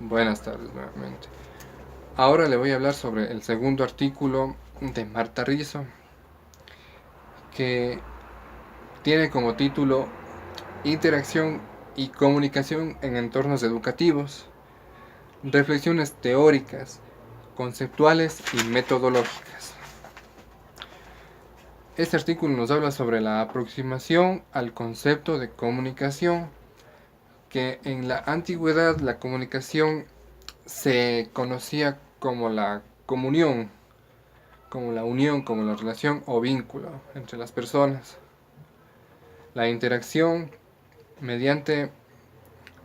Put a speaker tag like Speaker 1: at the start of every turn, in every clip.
Speaker 1: Buenas tardes nuevamente. Ahora le voy a hablar sobre el segundo artículo de Marta Rizzo, que tiene como título Interacción y comunicación en entornos educativos, reflexiones teóricas, conceptuales y metodológicas. Este artículo nos habla sobre la aproximación al concepto de comunicación, que en la antigüedad la comunicación se conocía como la comunión, como la unión, como la relación o vínculo entre las personas. La interacción mediante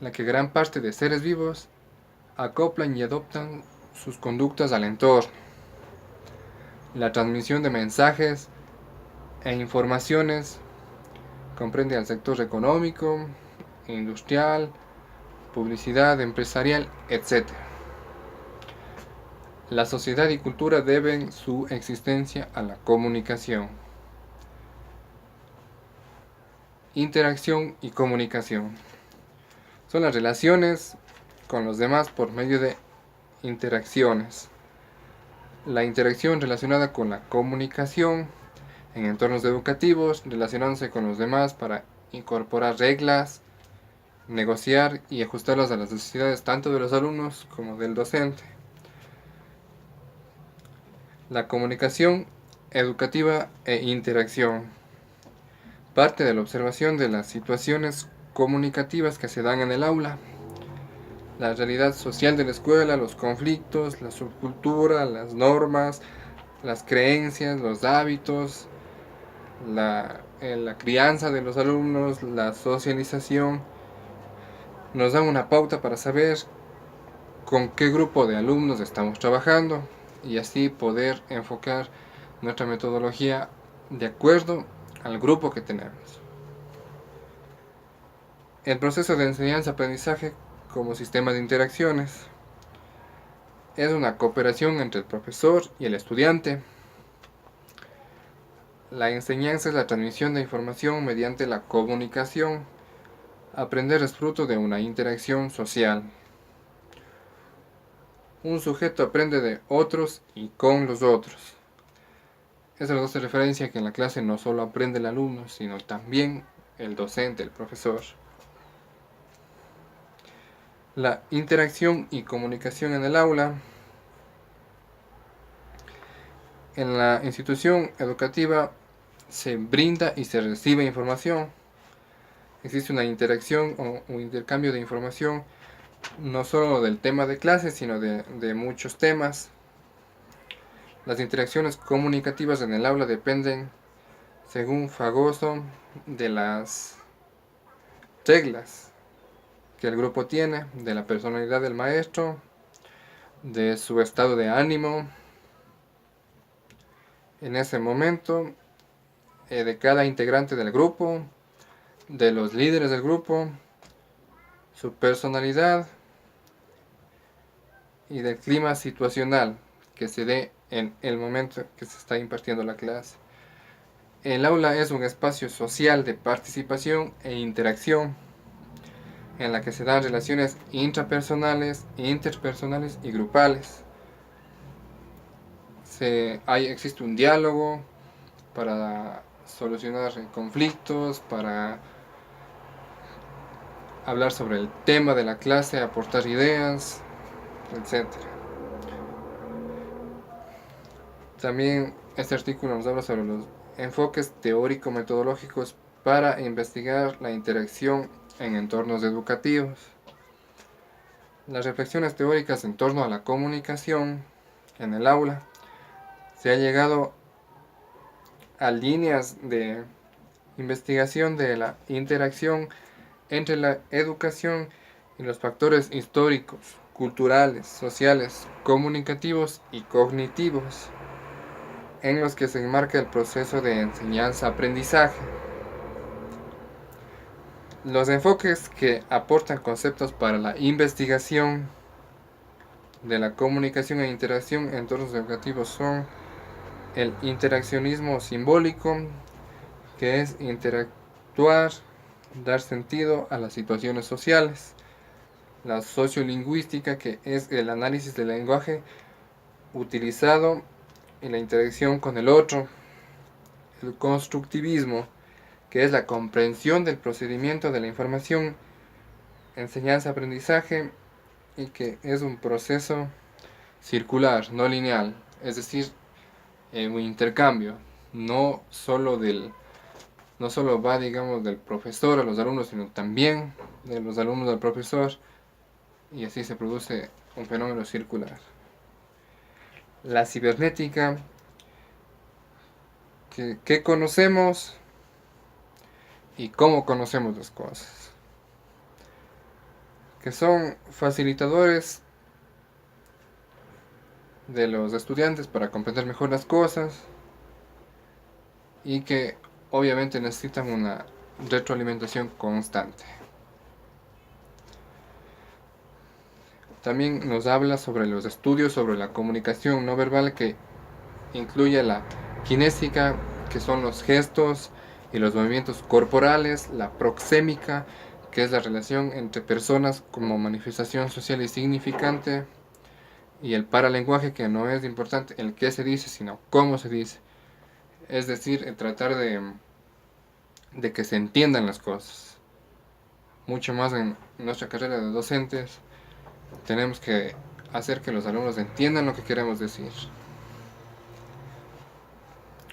Speaker 1: la que gran parte de seres vivos acoplan y adoptan sus conductas al entorno. La transmisión de mensajes e informaciones comprende al sector económico, industrial, publicidad, empresarial, etc. La sociedad y cultura deben su existencia a la comunicación. Interacción y comunicación son las relaciones con los demás por medio de interacciones. La interacción relacionada con la comunicación en entornos educativos, relacionándose con los demás para incorporar reglas, negociar y ajustarlas a las necesidades tanto de los alumnos como del docente. La comunicación educativa e interacción parte de la observación de las situaciones comunicativas que se dan en el aula, la realidad social de la escuela, los conflictos, la subcultura, las normas, las creencias, los hábitos, la crianza de los alumnos, la socialización, nos dan una pauta para saber con qué grupo de alumnos estamos trabajando y así poder enfocar nuestra metodología de acuerdo al grupo que tenemos. El proceso de enseñanza-aprendizaje como sistema de interacciones es una cooperación entre el profesor y el estudiante. La enseñanza es la transmisión de información mediante la comunicación. Aprender es fruto de una interacción social. Un sujeto aprende de otros y con los otros. Eso nos hace referencia que en la clase no solo aprende el alumno, sino también el docente, el profesor. La interacción y comunicación en el aula. En la institución educativa se brinda y se recibe información. Existe una interacción o un intercambio de información no solo del tema de clase, sino de muchos temas. Las interacciones comunicativas en el aula dependen, según Fagoso, de las reglas que el grupo tiene, de la personalidad del maestro, de su estado de ánimo en ese momento, de cada integrante del grupo, de los líderes del grupo, su personalidad y del clima situacional que se dé en el momento que se está impartiendo la clase. El aula es un espacio social de participación e interacción en la que se dan relaciones intrapersonales, interpersonales y grupales. Existe un diálogo para solucionar conflictos, para hablar sobre el tema de la clase, aportar ideas, etc. También este artículo nos habla sobre los enfoques teórico-metodológicos para investigar la interacción en entornos educativos. Las reflexiones teóricas en torno a la comunicación en el aula. Se ha llegado a líneas de investigación de la interacción entre la educación y los factores históricos, culturales, sociales, comunicativos y cognitivos, en los que se enmarca el proceso de enseñanza-aprendizaje. Los enfoques que aportan conceptos para la investigación de la comunicación e interacción en entornos educativos son el interaccionismo simbólico, que es interactuar, dar sentido a las situaciones sociales. la sociolingüística, que es el análisis del lenguaje utilizado en la interacción con el otro, el constructivismo, que es la comprensión del procedimiento de la información, enseñanza-aprendizaje, y que es un proceso circular, no lineal, es decir, un intercambio, no solo no solo va, digamos, del profesor a los alumnos, sino también de los alumnos al profesor, y así se produce un fenómeno circular. La cibernética, que conocemos y cómo conocemos las cosas, que son facilitadores de los estudiantes para comprender mejor las cosas y que obviamente necesitan una retroalimentación constante. También nos habla sobre los estudios sobre la comunicación no verbal, que incluye la kinésica, que son los gestos y los movimientos corporales, la proxémica, que es la relación entre personas como manifestación social y significante, y el paralenguaje, que no es importante el qué se dice, sino cómo se dice. Es decir, el tratar de que se entiendan las cosas. Mucho más en nuestra carrera de docentes, tenemos que hacer que los alumnos entiendan lo que queremos decir.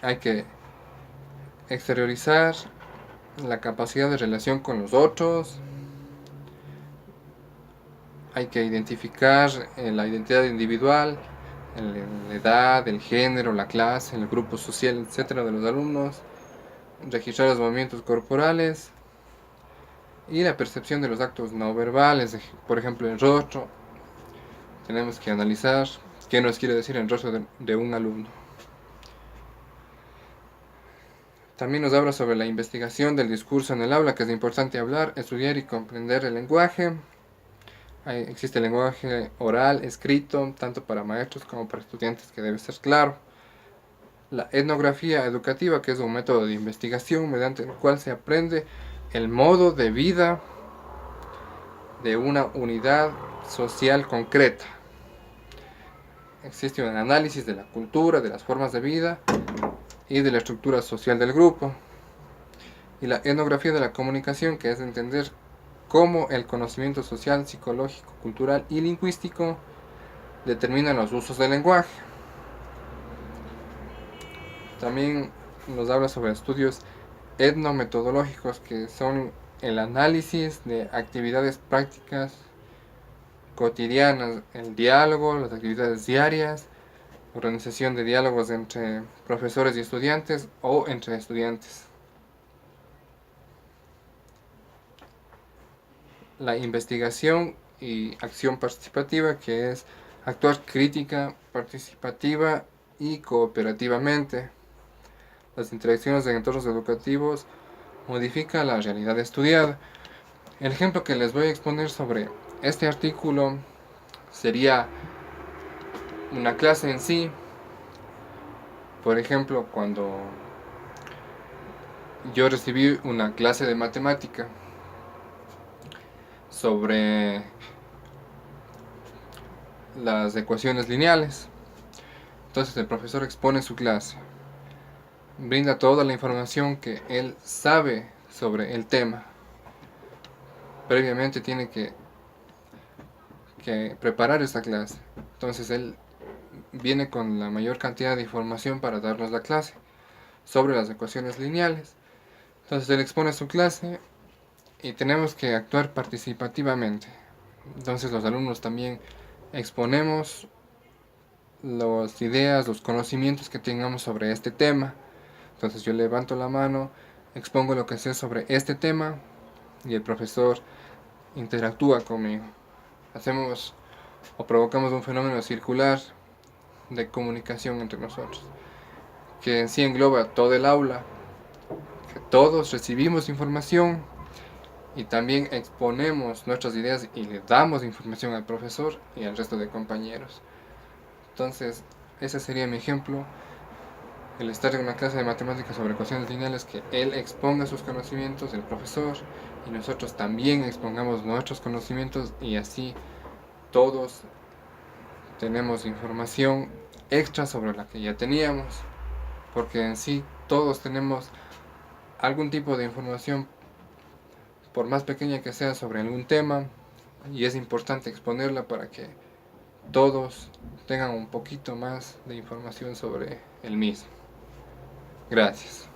Speaker 1: Hay que exteriorizar la capacidad de relación con los otros. Hay que identificar la identidad individual, la edad, el género, la clase, el grupo social, etcétera, de los alumnos. Registrar los movimientos corporales y la percepción de los actos no verbales, por ejemplo el rostro. Tenemos que analizar qué nos quiere decir el rostro de un alumno. También nos habla sobre la investigación del discurso en el aula, que es importante hablar, estudiar y comprender el lenguaje. Existe el lenguaje oral, escrito, tanto para maestros como para estudiantes, que debe ser claro. La etnografía educativa, que es un método de investigación mediante el cual se aprende el modo de vida de una unidad social concreta. Existe un análisis de la cultura, de las formas de vida y de la estructura social del grupo. Y la etnografía de la comunicación, que es entender cómo el conocimiento social, psicológico, cultural y lingüístico determinan los usos del lenguaje. También nos habla sobre estudios etnometodológicos, que son el análisis de actividades prácticas cotidianas, el diálogo, las actividades diarias, organización de diálogos entre profesores y estudiantes o entre estudiantes. La investigación y acción participativa, que es actuar crítica, participativa y cooperativamente. Las interacciones en entornos educativos modifican la realidad estudiada. El ejemplo que les voy a exponer sobre este artículo sería una clase en sí. Por ejemplo, cuando yo recibí una clase de matemática sobre las ecuaciones lineales, entonces el profesor expone su clase, brinda toda la información que él sabe sobre el tema. Previamente tiene que preparar esta clase. Entonces él viene con la mayor cantidad de información para darnos la clase sobre las ecuaciones lineales. Entonces él expone su clase y tenemos que actuar participativamente. Entonces los alumnos también exponemos las ideas, los conocimientos que tengamos sobre este tema. Entonces yo levanto la mano, expongo lo que sé sobre este tema y el profesor interactúa conmigo. Hacemos o provocamos un fenómeno circular de comunicación entre nosotros, que en sí engloba todo el aula, que todos recibimos información y también exponemos nuestras ideas y le damos información al profesor y al resto de compañeros. Entonces, ese sería mi ejemplo, el estar en una clase de matemáticas sobre ecuaciones lineales, que él exponga sus conocimientos, el profesor, y nosotros también expongamos nuestros conocimientos, y así todos tenemos información extra sobre la que ya teníamos, porque en sí todos tenemos algún tipo de información, por más pequeña que sea, sobre algún tema, y es importante exponerla para que todos tengan un poquito más de información sobre el mismo. Gracias.